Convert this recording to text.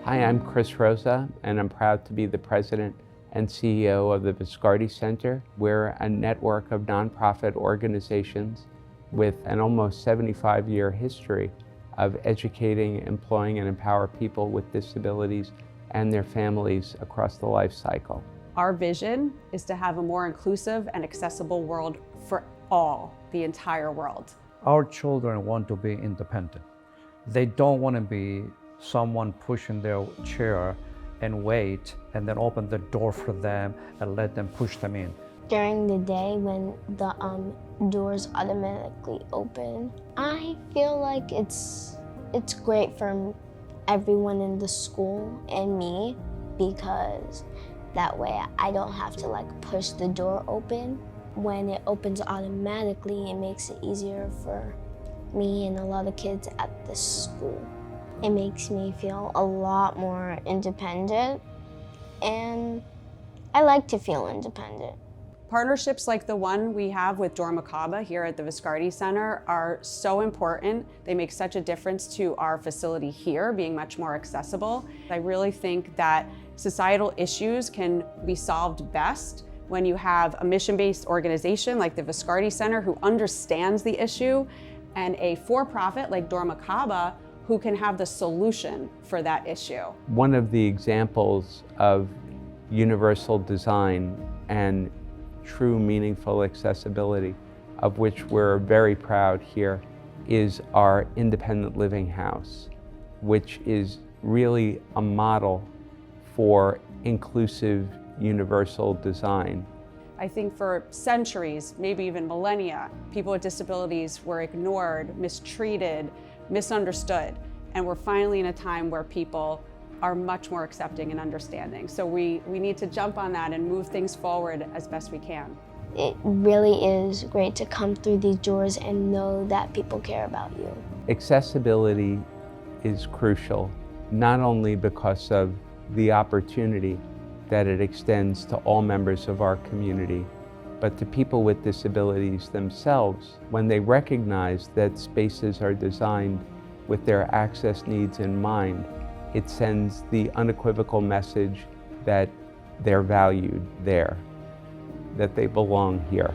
Hi, I'm Chris Rosa, and I'm proud to be the president and CEO of the Viscardi Center. We're a network of nonprofit organizations with an almost 75-year history of educating, employing, and empower people with disabilities and their families across the life cycle. Our vision is to have a more inclusive and accessible world for all, the entire world. Our children want to be independent. They don't want to be someone pushing their chair and wait and then open the door for them and let them push them in. During the day when the doors automatically open, I feel like it's great for everyone in the school and me, because that way I don't have to push the door open. When it opens automatically, it makes it easier for me and a lot of kids at the school. It makes me feel a lot more independent, and I like to feel independent. Partnerships like the one we have with dormakaba here at the Viscardi Center are so important. They make such a difference to our facility here being much more accessible. I really think that societal issues can be solved best when you have a mission-based organization like the Viscardi Center who understands the issue, and a for-profit like dormakaba who can have the solution for that issue. One of the examples of universal design and true meaningful accessibility, of which we're very proud here, is our independent living house, which is really a model for inclusive universal design. I think for centuries, maybe even millennia, people with disabilities were ignored, mistreated, misunderstood. And we're finally in a time where people are much more accepting and understanding. So we need to jump on that and move things forward as best we can. It really is great to come through these doors and know that people care about you. Accessibility is crucial, not only because of the opportunity that it extends to all members of our community, but to people with disabilities themselves when they recognize that spaces are designed with their access needs in mind. It sends the unequivocal message that they're valued there, that they belong here.